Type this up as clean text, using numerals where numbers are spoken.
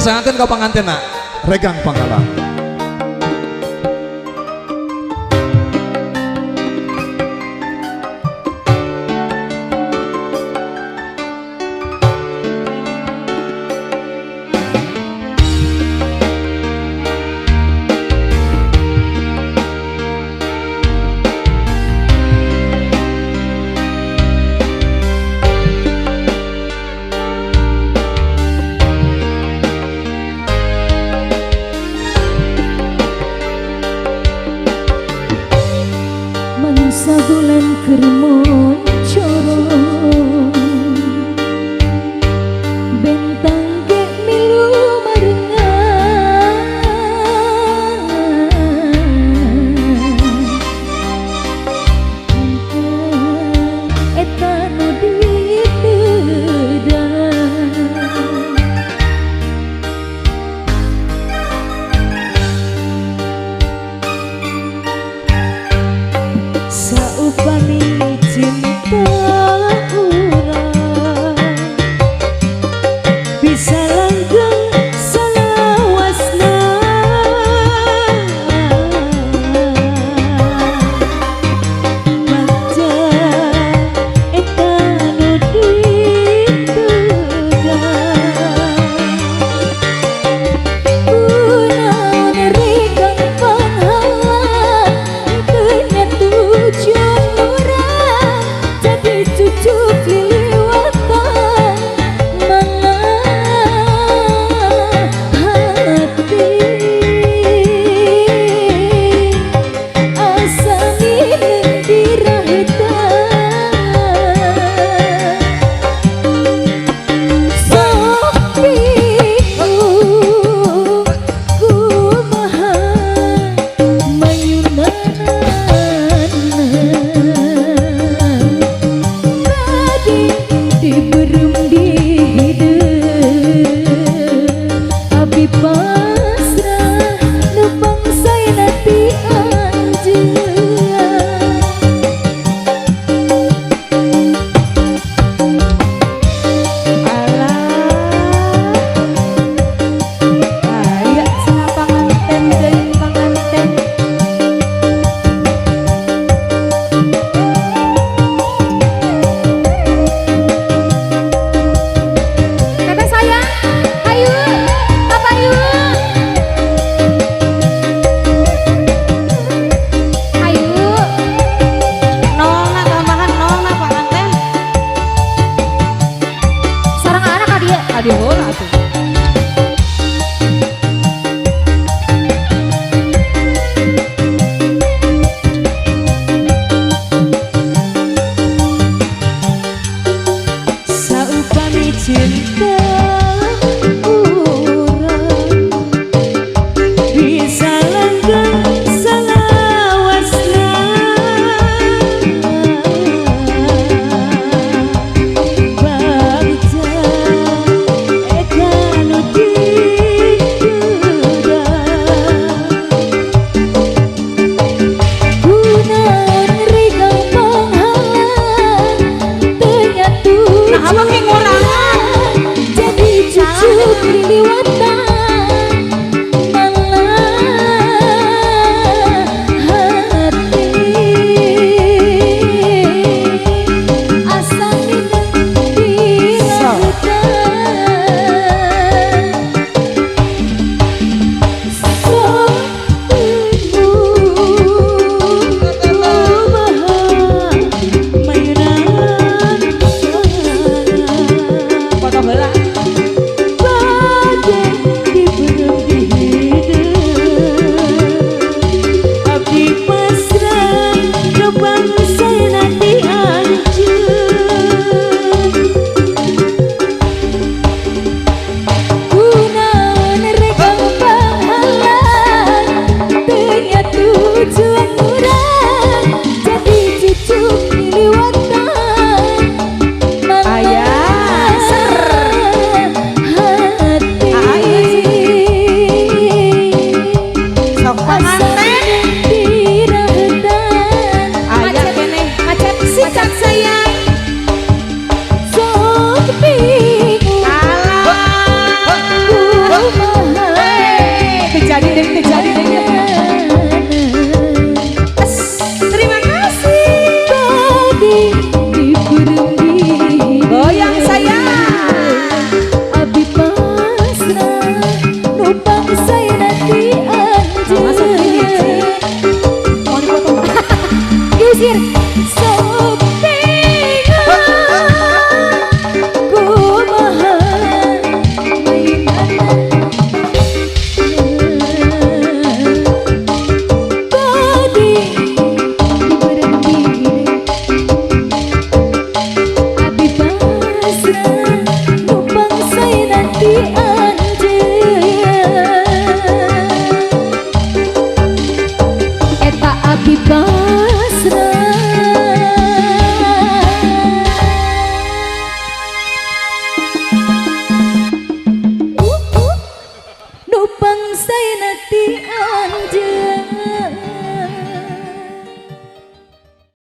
Laksangakeun ka pangantenna. Regang Pangalang. Sabulan kermon corong bentang ke milu marengan eta nu diteudan saupami cinta urang bisa langgeng salawasna baca eta nu diteudan kunaon regang panghalang teu tujuan murah jadi cucuk liliwatan malah hati asa mineng dirahetan sopiku kumaha mayunan diberem di hideung abi pasrah nu bangsaina ti anjeun alah aya cenah panganten deui panganten Teteh sayang, ayo, Papa ayo. Ayo. Nolna tambahan nolna panganten. Sareng anak ka dieu, aduh heula atuh. Saupami cinta urang bisa langgeng salawasna baca eta nu diteudan kunaon regang panghalang teu nyatu nah abang ge ngurangan jadi cucuk liliwatan malah hati asa mineng dirahetan sopiku kumaha mayunan foto heula bade Zainati